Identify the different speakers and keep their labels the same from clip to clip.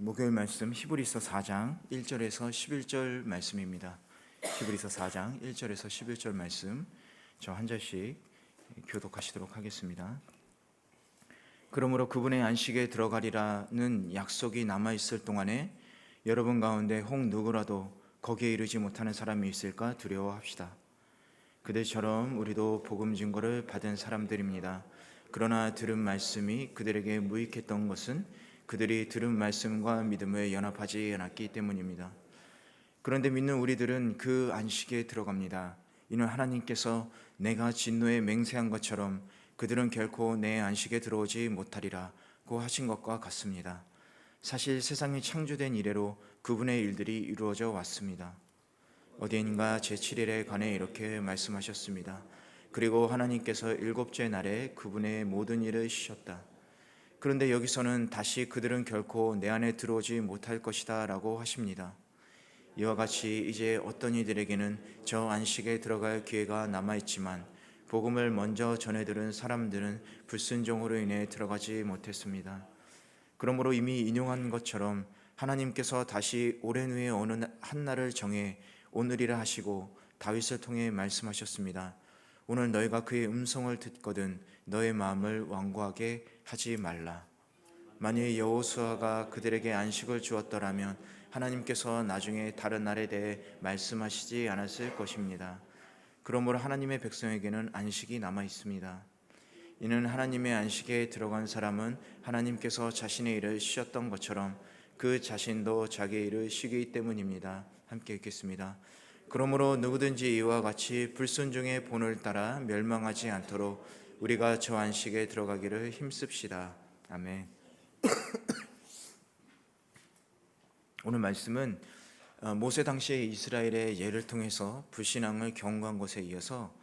Speaker 1: 목요일 말씀 히브리서 4장 1절에서 11절 말씀입니다. 히브리서 4장 1절에서 11절 말씀 저 한 절씩 교독하시도록 하겠습니다. 그러므로 그분의 안식에 들어가리라는 약속이 남아있을 동안에 여러분 가운데 혹 누구라도 거기에 이르지 못하는 사람이 있을까 두려워합시다. 그들처럼 우리도 복음 증거를 받은 사람들입니다. 그러나 들은 말씀이 그들에게 무익했던 것은 그들이 들은 말씀과 믿음을 연합하지 않았기 때문입니다. 그런데 믿는 우리들은 그 안식에 들어갑니다. 이는 하나님께서 내가 진노에 맹세한 것처럼 그들은 결코 내 안식에 들어오지 못하리라고 하신 것과 같습니다. 사실 세상이 창조된 이래로 그분의 일들이 이루어져 왔습니다. 어디인가 제7일에 관해 이렇게 말씀하셨습니다. 그리고 하나님께서 일곱째 날에 그분의 모든 일을 쉬셨다. 그런데 여기서는 다시 그들은 결코 내 안에 들어오지 못할 것이다 라고 하십니다. 이와 같이 이제 어떤 이들에게는 저 안식에 들어갈 기회가 남아있지만 복음을 먼저 전해들은 사람들은 불순종으로 인해 들어가지 못했습니다. 그러므로 이미 인용한 것처럼 하나님께서 다시 오랜 후에 어느 한 날을 정해 오늘이라 하시고 다윗을 통해 말씀하셨습니다. 오늘 너희가 그의 음성을 듣거든 너의 마음을 완고하게 하지 말라. 만일 여호수아가 그들에게 안식을 주었더라면 하나님께서 나중에 다른 날에 대해 말씀하시지 않았을 것입니다. 그러므로 하나님의 백성에게는 안식이 남아 있습니다. 이는 하나님의 안식에 들어간 사람은 하나님께서 자신의 일을 쉬었던 것처럼 그 자신도 자기의 일을 쉬기 때문입니다. 함께 읽겠습니다. 그러므로 누구든지 이와 같이 불순종의 본을 따라 멸망하지 않도록 우리가 저 안식에 들어가기를 힘씁시다. 아멘. 오늘 말씀은 모세 당시의 이스라엘의 예를 통해서 불신앙을 경고한 것에 이어서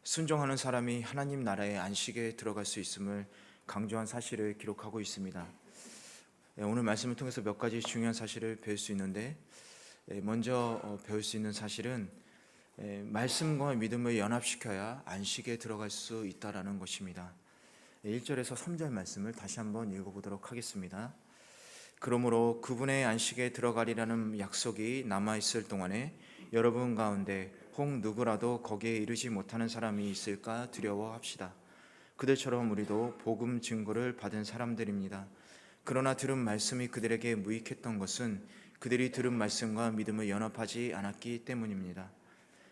Speaker 1: 순종하는 사람이 하나님 나라의 안식에 들어갈 수 있음을 강조한 사실을 기록하고 있습니다. 오늘 말씀을 통해서 몇 가지 중요한 사실을 배울 수 있는데, 먼저 배울 수 있는 사실은 말씀과 믿음을 연합시켜야 안식에 들어갈 수 있다라는 것입니다. 1절에서 3절 말씀을 다시 한번 읽어보도록 하겠습니다. 그러므로 그분의 안식에 들어가리라는 약속이 남아있을 동안에 여러분 가운데 혹 누구라도 거기에 이르지 못하는 사람이 있을까 두려워합시다. 그들처럼 우리도 복음 증거를 받은 사람들입니다. 그러나 들은 말씀이 그들에게 무익했던 것은 그들이 들은 말씀과 믿음을 연합하지 않았기 때문입니다.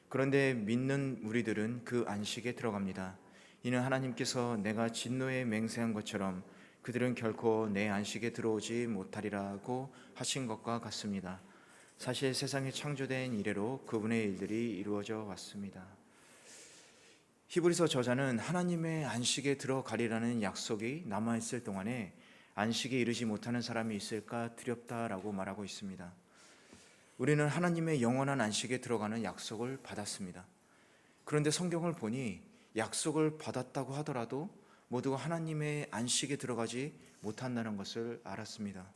Speaker 1: 그런데 믿는 우리들은 그 안식에 들어갑니다. 이는 하나님께서 내가 진노에 맹세한 것처럼 그들은 결코 내 안식에 들어오지 못하리라고 하신 것과 같습니다. 사실 세상이 창조된 이래로 그분의 일들이 이루어져 왔습니다. 히브리서 저자는 하나님의 안식에 들어가리라는 약속이 남아있을 동안에 안식에 이르지 못하는 사람이 있을까 두렵다라고 말하고 있습니다. 우리는 하나님의 영원한 안식에 들어가는 약속을 받았습니다. 그런데 성경을 보니 약속을 받았다고 하더라도 모두가 하나님의 안식에 들어가지 못한다는 것을 알았습니다.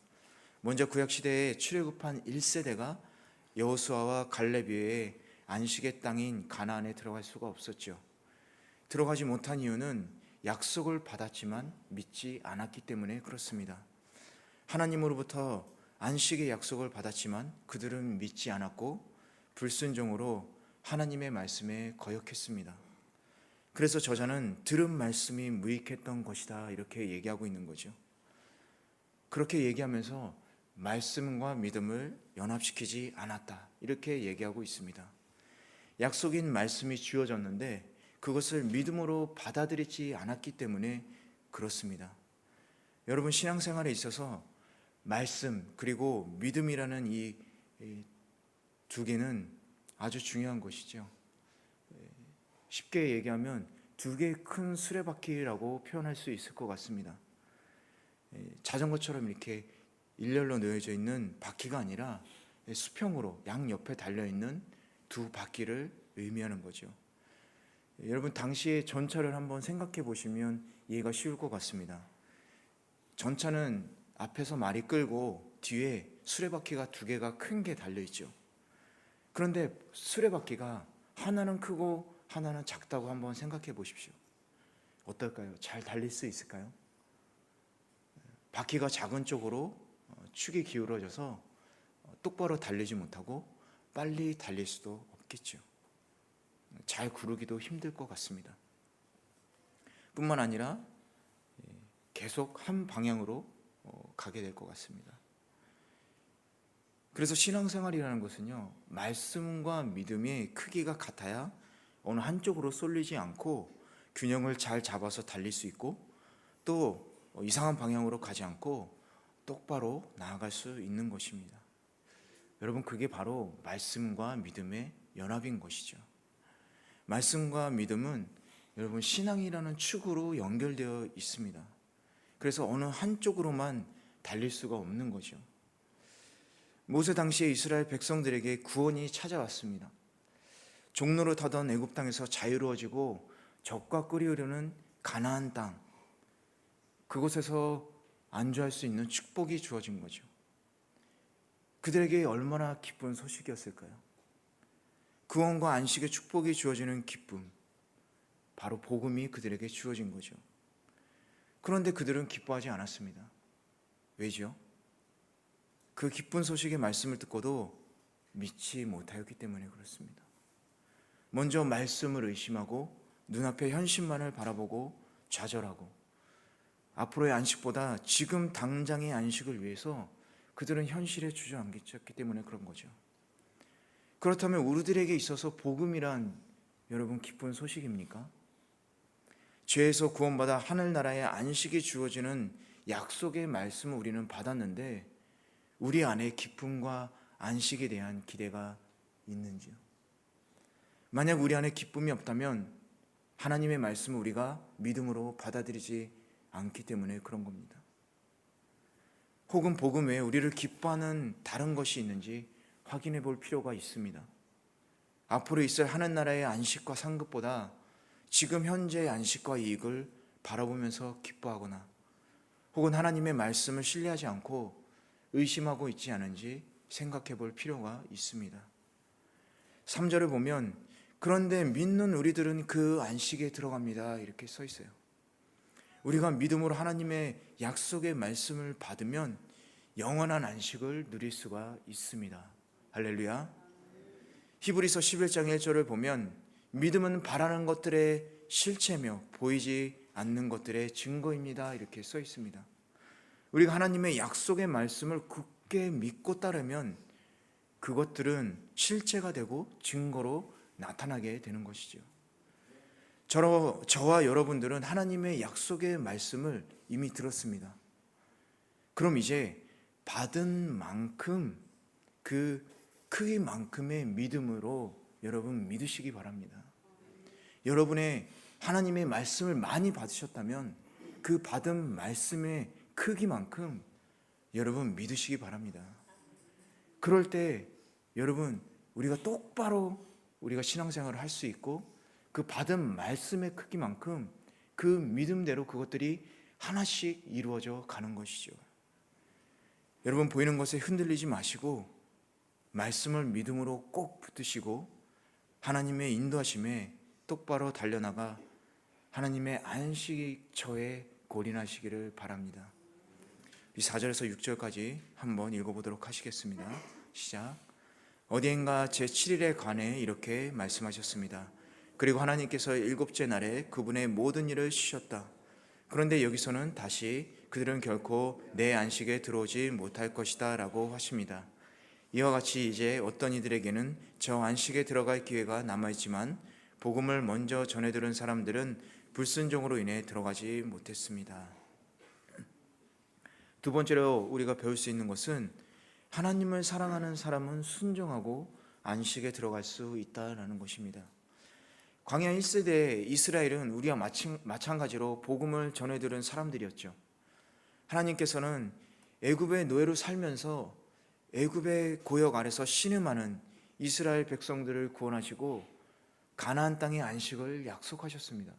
Speaker 1: 먼저 구약시대에 출애굽한 1세대가 여호수아와 갈렙 외에 안식의 땅인 가나안에 들어갈 수가 없었죠. 들어가지 못한 이유는 약속을 받았지만 믿지 않았기 때문에 그렇습니다. 하나님으로부터 안식의 약속을 받았지만 그들은 믿지 않았고 불순종으로 하나님의 말씀에 거역했습니다. 그래서 저자는 들은 말씀이 무익했던 것이다 이렇게 얘기하고 있는 거죠. 그렇게 얘기하면서 말씀과 믿음을 연합시키지 않았다 이렇게 얘기하고 있습니다. 약속인 말씀이 주어졌는데 그것을 믿음으로 받아들이지 않았기 때문에 그렇습니다. 여러분, 신앙생활에 있어서 말씀 그리고 믿음이라는 이 두 개는 아주 중요한 것이죠. 쉽게 얘기하면 두 개의 큰 수레바퀴라고 표현할 수 있을 것 같습니다. 자전거처럼 이렇게 일렬로 놓여져 있는 바퀴가 아니라 수평으로 양옆에 달려있는 두 바퀴를 의미하는 거죠. 여러분, 당시의 전차를 한번 생각해 보시면 이해가 쉬울 것 같습니다. 전차는 앞에서 말이 끌고 뒤에 수레바퀴가 두 개가 큰 게 달려있죠. 그런데 수레바퀴가 하나는 크고 하나는 작다고 한번 생각해 보십시오. 어떨까요? 잘 달릴 수 있을까요? 바퀴가 작은 쪽으로 축이 기울어져서 똑바로 달리지 못하고 빨리 달릴 수도 없겠죠. 잘 구르기도 힘들 것 같습니다. 뿐만 아니라 계속 한 방향으로 가게 될 것 같습니다. 그래서 신앙생활이라는 것은요, 말씀과 믿음의 크기가 같아야 어느 한쪽으로 쏠리지 않고 균형을 잘 잡아서 달릴 수 있고, 또 이상한 방향으로 가지 않고 똑바로 나아갈 수 있는 것입니다. 여러분, 그게 바로 말씀과 믿음의 연합인 것이죠. 말씀과 믿음은 여러분 신앙이라는 축으로 연결되어 있습니다. 그래서 어느 한쪽으로만 달릴 수가 없는 거죠. 모세 당시에 이스라엘 백성들에게 구원이 찾아왔습니다. 종로로 타던 애굽 땅에서 자유로워지고 적과 끓이려는 가나안 땅, 그곳에서 안주할 수 있는 축복이 주어진 거죠. 그들에게 얼마나 기쁜 소식이었을까요? 구원과 안식의 축복이 주어지는 기쁨, 바로 복음이 그들에게 주어진 거죠. 그런데 그들은 기뻐하지 않았습니다. 왜죠? 그 기쁜 소식의 말씀을 듣고도 믿지 못하였기 때문에 그렇습니다. 먼저 말씀을 의심하고 눈앞의 현실만을 바라보고 좌절하고, 앞으로의 안식보다 지금 당장의 안식을 위해서 그들은 현실에 주저앉았기 때문에 그런 거죠. 그렇다면 우리들에게 있어서 복음이란 여러분 기쁜 소식입니까? 죄에서 구원받아 하늘나라의 안식이 주어지는 약속의 말씀을 우리는 받았는데 우리 안에 기쁨과 안식에 대한 기대가 있는지요? 만약 우리 안에 기쁨이 없다면 하나님의 말씀을 우리가 믿음으로 받아들이지 않기 때문에 그런 겁니다. 혹은 복음 외에 우리를 기뻐하는 다른 것이 있는지 확인해 볼 필요가 있습니다. 앞으로 있을 하늘나라의 안식과 상급보다 지금 현재의 안식과 이익을 바라보면서 기뻐하거나, 혹은 하나님의 말씀을 신뢰하지 않고 의심하고 있지 않은지 생각해 볼 필요가 있습니다. 3절을 보면 그런데 믿는 우리들은 그 안식에 들어갑니다, 이렇게 써 있어요. 우리가 믿음으로 하나님의 약속의 말씀을 받으면 영원한 안식을 누릴 수가 있습니다. 할렐루야. 히브리서 11장 1절을 보면 믿음은 바라는 것들의 실체며 보이지 않는 것들의 증거입니다, 이렇게 써 있습니다. 우리가 하나님의 약속의 말씀을 굳게 믿고 따르면 그것들은 실체가 되고 증거로 나타나게 되는 것이죠. 저와 여러분들은 하나님의 약속의 말씀을 이미 들었습니다. 그럼 이제 받은 만큼 그 크기만큼의 믿음으로 여러분 믿으시기 바랍니다. 여러분의 하나님의 말씀을 많이 받으셨다면 그 받은 말씀의 크기만큼 여러분 믿으시기 바랍니다. 그럴 때 여러분 우리가 똑바로 우리가 신앙생활을 할 수 있고 그 받은 말씀의 크기만큼 그 믿음대로 그것들이 하나씩 이루어져 가는 것이죠. 여러분 보이는 것에 흔들리지 마시고 말씀을 믿음으로 꼭 붙드시고 하나님의 인도하심에 똑바로 달려나가 하나님의 안식처에 골인하시기를 바랍니다. 이 4절에서 6절까지 한번 읽어보도록 하시겠습니다. 시작. 어디엔가 제7일에 관해 이렇게 말씀하셨습니다. 그리고 하나님께서 일곱째 날에 그분의 모든 일을 쉬셨다. 그런데 여기서는 다시 그들은 결코 내 안식에 들어오지 못할 것이다 라고 하십니다. 이와 같이 이제 어떤 이들에게는 저 안식에 들어갈 기회가 남아있지만 복음을 먼저 전해들은 사람들은 불순종으로 인해 들어가지 못했습니다. 두 번째로 우리가 배울 수 있는 것은 하나님을 사랑하는 사람은 순종하고 안식에 들어갈 수 있다라는 것입니다. 광야 1세대 이스라엘은 우리와 마찬가지로 복음을 전해들은 사람들이었죠. 하나님께서는 애굽의 노예로 살면서 애굽의 고역 아래서 신음하는 이스라엘 백성들을 구원하시고 가나안 땅의 안식을 약속하셨습니다.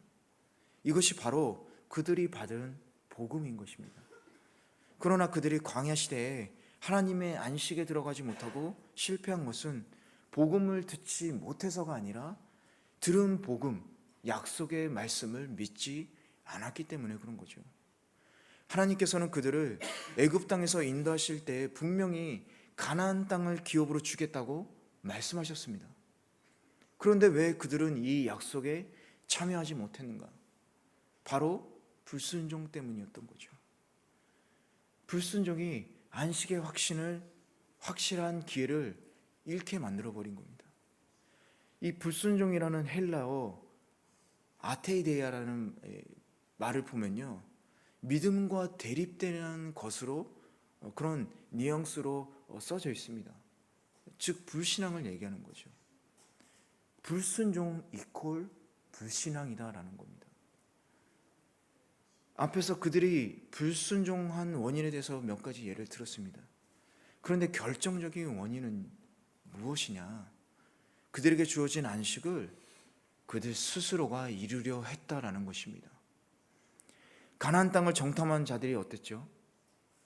Speaker 1: 이것이 바로 그들이 받은 복음인 것입니다. 그러나 그들이 광야 시대에 하나님의 안식에 들어가지 못하고 실패한 것은 복음을 듣지 못해서가 아니라 들은 복음, 약속의 말씀을 믿지 않았기 때문에 그런 거죠. 하나님께서는 그들을 애굽 땅에서 인도하실 때 분명히 가나안 땅을 기업으로 주겠다고 말씀하셨습니다. 그런데 왜 그들은 이 약속에 참여하지 못했는가? 바로 불순종 때문이었던 거죠. 불순종이 안식의 확실한 기회를 잃게 만들어버린 겁니다. 이 불순종이라는 헬라어 아테이데이아라는 말을 보면요, 믿음과 대립되는 것으로 그런 뉘앙스로 써져 있습니다. 즉 불신앙을 얘기하는 거죠. 불순종 이퀄 불신앙이다라는 겁니다. 앞에서 그들이 불순종한 원인에 대해서 몇 가지 예를 들었습니다. 그런데 결정적인 원인은 무엇이냐? 그들에게 주어진 안식을 그들 스스로가 이루려 했다라는 것입니다. 가나안 땅을 정탐한 자들이 어땠죠?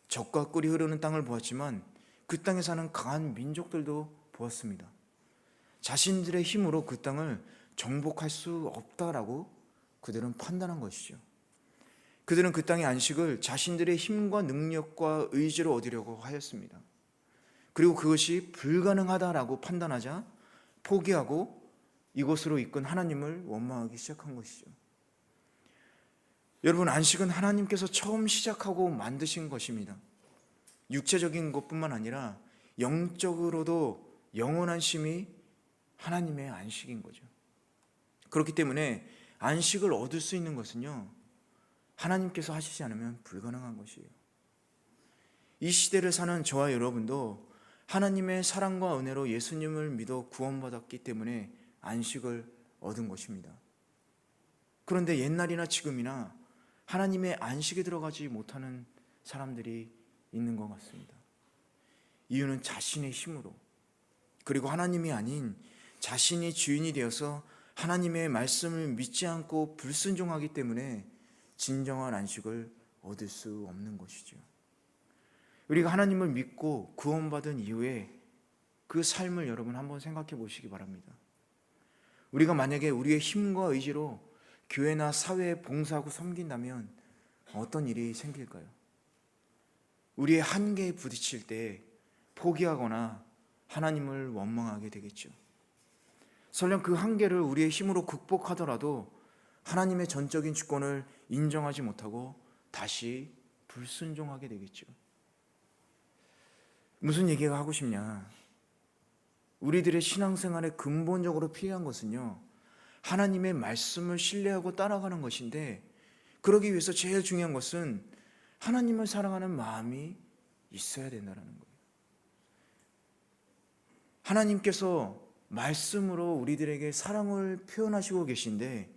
Speaker 1: 젖과 꿀이 흐르는 땅을 보았지만 그 땅에 사는 강한 민족들도 보았습니다. 자신들의 힘으로 그 땅을 정복할 수 없다라고 그들은 판단한 것이죠. 그들은 그 땅의 안식을 자신들의 힘과 능력과 의지로 얻으려고 하였습니다. 그리고 그것이 불가능하다라고 판단하자 포기하고 이곳으로 이끈 하나님을 원망하기 시작한 것이죠. 여러분, 안식은 하나님께서 처음 시작하고 만드신 것입니다. 육체적인 것뿐만 아니라 영적으로도 영원한 쉼이 하나님의 안식인 거죠. 그렇기 때문에 안식을 얻을 수 있는 것은요, 하나님께서 하시지 않으면 불가능한 것이에요. 이 시대를 사는 저와 여러분도 하나님의 사랑과 은혜로 예수님을 믿어 구원받았기 때문에 안식을 얻은 것입니다. 그런데 옛날이나 지금이나 하나님의 안식에 들어가지 못하는 사람들이 있는 것 같습니다. 이유는 자신의 힘으로, 그리고 하나님이 아닌 자신이 주인이 되어서 하나님의 말씀을 믿지 않고 불순종하기 때문에 진정한 안식을 얻을 수 없는 것이죠. 우리가 하나님을 믿고 구원받은 이후에 그 삶을 여러분 한번 생각해 보시기 바랍니다. 우리가 만약에 우리의 힘과 의지로 교회나 사회에 봉사하고 섬긴다면 어떤 일이 생길까요? 우리의 한계에 부딪힐 때 포기하거나 하나님을 원망하게 되겠죠. 설령 그 한계를 우리의 힘으로 극복하더라도 하나님의 전적인 주권을 인정하지 못하고 다시 불순종하게 되겠죠. 무슨 얘기가 하고 싶냐? 우리들의 신앙생활에 근본적으로 필요한 것은요, 하나님의 말씀을 신뢰하고 따라가는 것인데, 그러기 위해서 제일 중요한 것은 하나님을 사랑하는 마음이 있어야 된다는 거예요. 하나님께서 말씀으로 우리들에게 사랑을 표현하시고 계신데,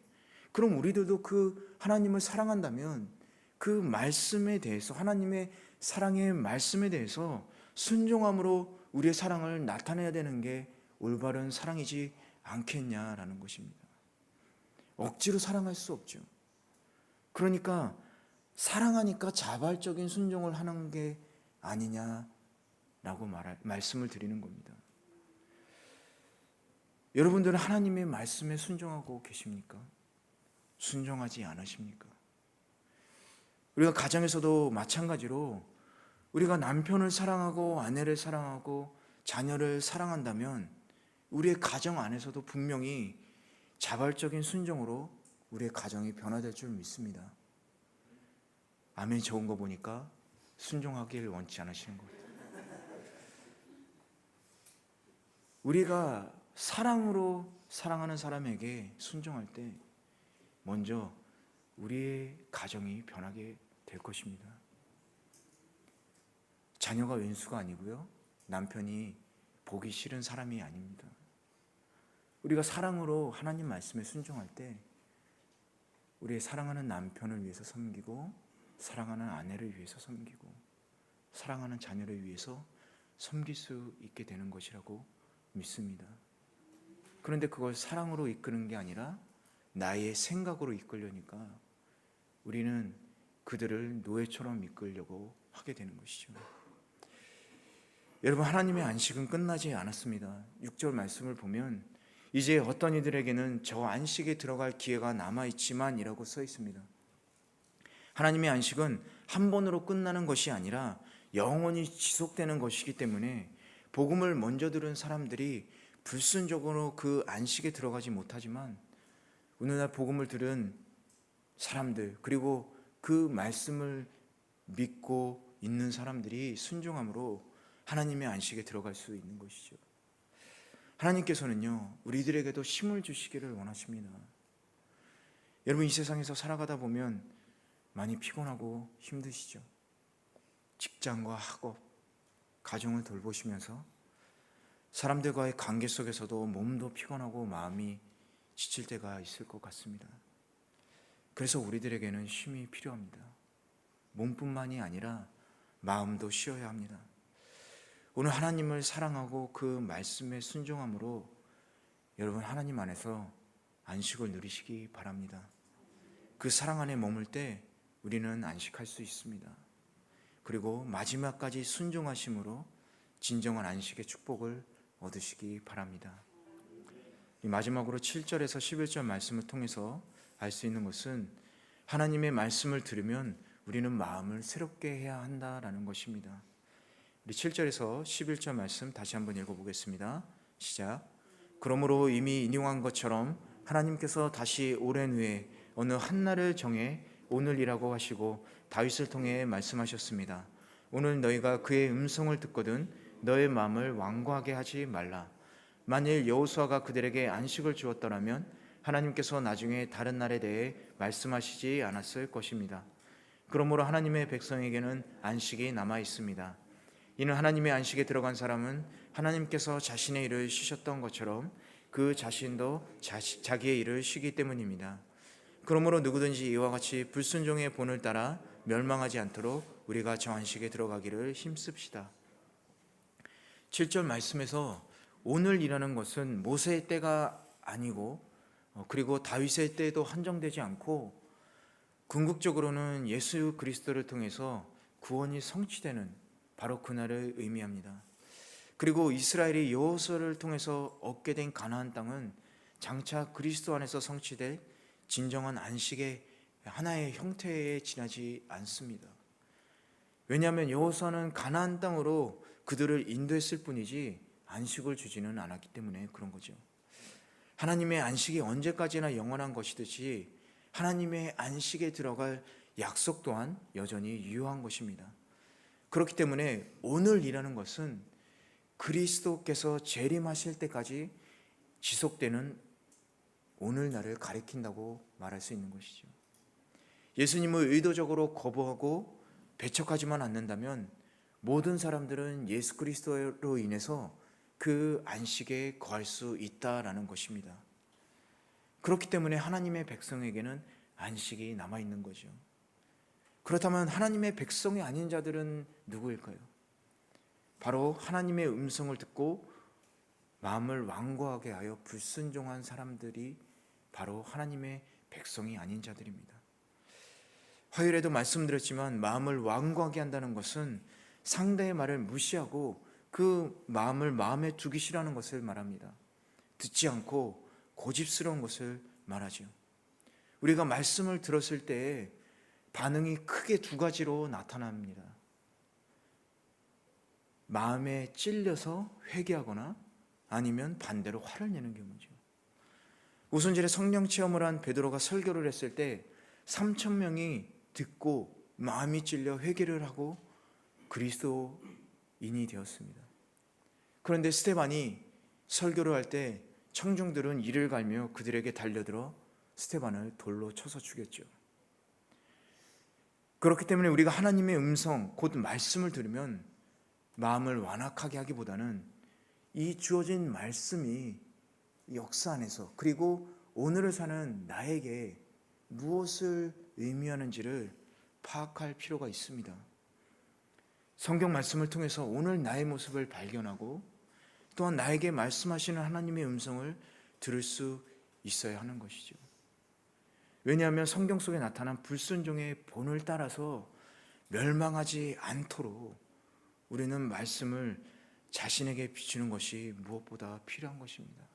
Speaker 1: 그럼 우리들도 그 하나님을 사랑한다면 그 말씀에 대해서, 하나님의 사랑의 말씀에 대해서 순종함으로 우리의 사랑을 나타내야 되는 게 올바른 사랑이지 않겠냐라는 것입니다. 억지로 사랑할 수 없죠. 그러니까 사랑하니까 자발적인 순종을 하는 게 아니냐라고 말씀을 드리는 겁니다. 여러분들은 하나님의 말씀에 순종하고 계십니까? 순종하지 않으십니까? 우리가 가정에서도 마찬가지로 우리가 남편을 사랑하고 아내를 사랑하고 자녀를 사랑한다면 우리의 가정 안에서도 분명히 자발적인 순종으로 우리의 가정이 변화될 줄 믿습니다. 아멘. 좋은 거 보니까 순종하길 원치 않으시는 것 같아요. 우리가 사랑으로 사랑하는 사람에게 순종할 때 먼저 우리의 가정이 변하게 될 것입니다. 자녀가 왼수가 아니고요, 남편이 보기 싫은 사람이 아닙니다. 우리가 사랑으로 하나님 말씀에 순종할 때 우리의 사랑하는 남편을 위해서 섬기고, 사랑하는 아내를 위해서 섬기고, 사랑하는 자녀를 위해서 섬길 수 있게 되는 것이라고 믿습니다. 그런데 그걸 사랑으로 이끄는 게 아니라 나의 생각으로 이끌려니까 우리는 그들을 노예처럼 이끌려고 하게 되는 것이죠. 여러분, 하나님의 안식은 끝나지 않았습니다. 6절 말씀을 보면 이제 어떤 이들에게는 저 안식에 들어갈 기회가 남아있지만 이라고 써 있습니다. 하나님의 안식은 한 번으로 끝나는 것이 아니라 영원히 지속되는 것이기 때문에 복음을 먼저 들은 사람들이 불순종으로 그 안식에 들어가지 못하지만 오늘날 복음을 들은 사람들, 그리고 그 말씀을 믿고 있는 사람들이 순종함으로 하나님의 안식에 들어갈 수 있는 것이죠. 하나님께서는요, 우리들에게도 힘을 주시기를 원하십니다. 여러분, 이 세상에서 살아가다 보면 많이 피곤하고 힘드시죠. 직장과 학업, 가정을 돌보시면서 사람들과의 관계 속에서도 몸도 피곤하고 마음이 지칠 때가 있을 것 같습니다. 그래서 우리들에게는 쉼이 필요합니다. 몸뿐만이 아니라 마음도 쉬어야 합니다. 오늘 하나님을 사랑하고 그 말씀에 순종함으로 여러분, 하나님 안에서 안식을 누리시기 바랍니다. 그 사랑 안에 머물 때 우리는 안식할 수 있습니다. 그리고 마지막까지 순종하심으로 진정한 안식의 축복을 얻으시기 바랍니다. 마지막으로 7절에서 11절 말씀을 통해서 알 수 있는 것은 하나님의 말씀을 들으면 우리는 마음을 새롭게 해야 한다라는 것입니다. 우리 7절에서 11절 말씀 다시 한번 읽어보겠습니다. 시작. 그러므로 이미 인용한 것처럼 하나님께서 다시 오랜 후에 어느 한 날을 정해 오늘이라고 하시고 다윗을 통해 말씀하셨습니다. 오늘 너희가 그의 음성을 듣거든 너의 마음을 완고하게 하지 말라. 만일 여호수아가 그들에게 안식을 주었더라면 하나님께서 나중에 다른 날에 대해 말씀하시지 않았을 것입니다. 그러므로 하나님의 백성에게는 안식이 남아 있습니다. 이는 하나님의 안식에 들어간 사람은 하나님께서 자신의 일을 쉬셨던 것처럼 그 자신도 자기의 일을 쉬기 때문입니다. 그러므로 누구든지 이와 같이 불순종의 본을 따라 멸망하지 않도록 우리가 저 안식에 들어가기를 힘씁시다. 7절 말씀에서 오늘이라는 것은 모세의 때가 아니고 그리고 다윗의 때에도 한정되지 않고 궁극적으로는 예수 그리스도를 통해서 구원이 성취되는 바로 그날을 의미합니다. 그리고 이스라엘이 여호수아를 통해서 얻게 된 가나안 땅은 장차 그리스도 안에서 성취될 진정한 안식의 하나의 형태에 지나지 않습니다. 왜냐하면 여호수아는 가나안 땅으로 그들을 인도했을 뿐이지 안식을 주지는 않았기 때문에 그런 거죠. 하나님의 안식이 언제까지나 영원한 것이듯이 하나님의 안식에 들어갈 약속 또한 여전히 유효한 것입니다. 그렇기 때문에 오늘이라는 것은 그리스도께서 재림하실 때까지 지속되는 오늘날을 가리킨다고 말할 수 있는 것이죠. 예수님을 의도적으로 거부하고 배척하지만 않는다면 모든 사람들은 예수 그리스도로 인해서 그 안식에 거할 수 있다라는 것입니다. 그렇기 때문에 하나님의 백성에게는 안식이 남아있는 거죠. 그렇다면 하나님의 백성이 아닌 자들은 누구일까요? 바로 하나님의 음성을 듣고 마음을 완고하게 하여 불순종한 사람들이 바로 하나님의 백성이 아닌 자들입니다. 화요일에도 말씀드렸지만 마음을 완고하게 한다는 것은 상대의 말을 무시하고 그 마음을 마음에 두기 싫어하는 것을 말합니다. 듣지 않고 고집스러운 것을 말하죠. 우리가 말씀을 들었을 때 반응이 크게 두 가지로 나타납니다. 마음에 찔려서 회개하거나 아니면 반대로 화를 내는 경우죠. 오순절에 성령 체험을 한 베드로가 설교를 했을 때 3,000명이 듣고 마음이 찔려 회개를 하고 그리스도인이 되었습니다. 그런데 스데반이 설교를 할 때 청중들은 이를 갈며 그들에게 달려들어 스데반을 돌로 쳐서 죽였죠. 그렇기 때문에 우리가 하나님의 음성, 곧 말씀을 들으면 마음을 완악하게 하기보다는 이 주어진 말씀이 역사 안에서 그리고 오늘을 사는 나에게 무엇을 의미하는지를 파악할 필요가 있습니다. 성경 말씀을 통해서 오늘 나의 모습을 발견하고 또한 나에게 말씀하시는 하나님의 음성을 들을 수 있어야 하는 것이죠. 왜냐하면 성경 속에 나타난 불순종의 본을 따라서 멸망하지 않도록 우리는 말씀을 자신에게 비추는 것이 무엇보다 필요한 것입니다.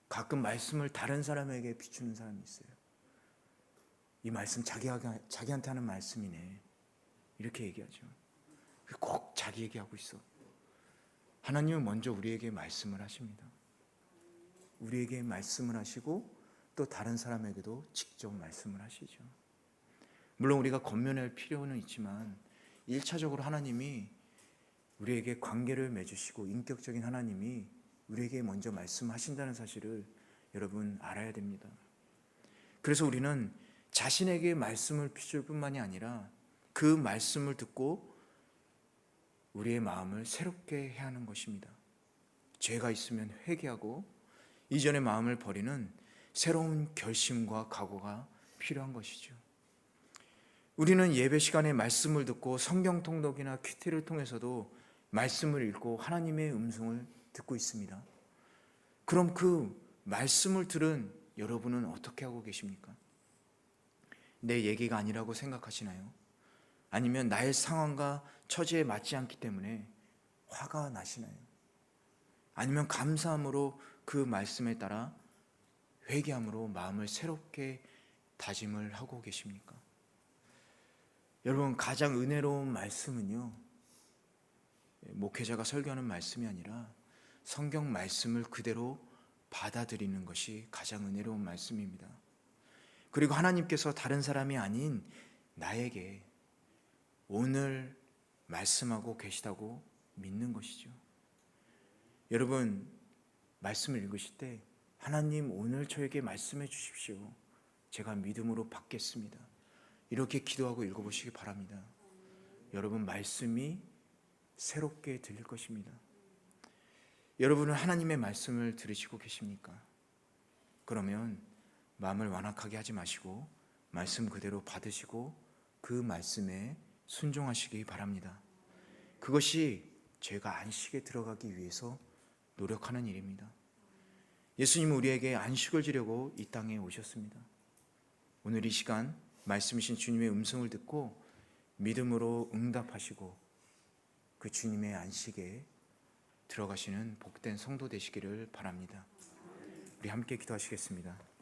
Speaker 1: 가끔 말씀을 다른 사람에게 비추는 사람이 있어요. 이 말씀 자기한테 하는 말씀이네. 이렇게 얘기하죠. 꼭 자기 얘기하고 있어. 하나님은 먼저 우리에게 말씀을 하십니다. 우리에게 말씀을 하시고 또 다른 사람에게도 직접 말씀을 하시죠. 물론 우리가 권면할 필요는 있지만 1차적으로 하나님이 우리에게 관계를 맺으시고 인격적인 하나님이 우리에게 먼저 말씀하신다는 사실을 여러분 알아야 됩니다. 그래서 우리는 자신에게 말씀을 비출 뿐만이 아니라 그 말씀을 듣고 우리의 마음을 새롭게 해야 하는 것입니다. 죄가 있으면 회개하고 이전의 마음을 버리는 새로운 결심과 각오가 필요한 것이죠. 우리는 예배 시간에 말씀을 듣고 성경 통독이나 큐티를 통해서도 말씀을 읽고 하나님의 음성을 듣고 있습니다. 그럼 그 말씀을 들은 여러분은 어떻게 하고 계십니까? 내 얘기가 아니라고 생각하시나요? 아니면 나의 상황과 처지에 맞지 않기 때문에 화가 나시나요? 아니면 감사함으로 그 말씀에 따라 회개함으로 마음을 새롭게 다짐을 하고 계십니까? 여러분, 가장 은혜로운 말씀은요, 목회자가 설교하는 말씀이 아니라 성경 말씀을 그대로 받아들이는 것이 가장 은혜로운 말씀입니다. 그리고 하나님께서 다른 사람이 아닌 나에게 오늘 말씀하고 계시다고 믿는 것이죠. 여러분, 말씀을 읽으실 때 하나님 오늘 저에게 말씀해 주십시오. 제가 믿음으로 받겠습니다. 이렇게 기도하고 읽어보시기 바랍니다. 여러분, 말씀이 새롭게 들릴 것입니다. 여러분은 하나님의 말씀을 들으시고 계십니까? 그러면 마음을 완악하게 하지 마시고 말씀 그대로 받으시고 그 말씀에 순종하시기 바랍니다. 그것이 죄가 안식에 들어가기 위해서 노력하는 일입니다. 예수님은 우리에게 안식을 주려고 이 땅에 오셨습니다. 오늘 이 시간 말씀이신 주님의 음성을 듣고 믿음으로 응답하시고 그 주님의 안식에 들어가시는 복된 성도 되시기를 바랍니다. 우리 함께 기도하시겠습니다.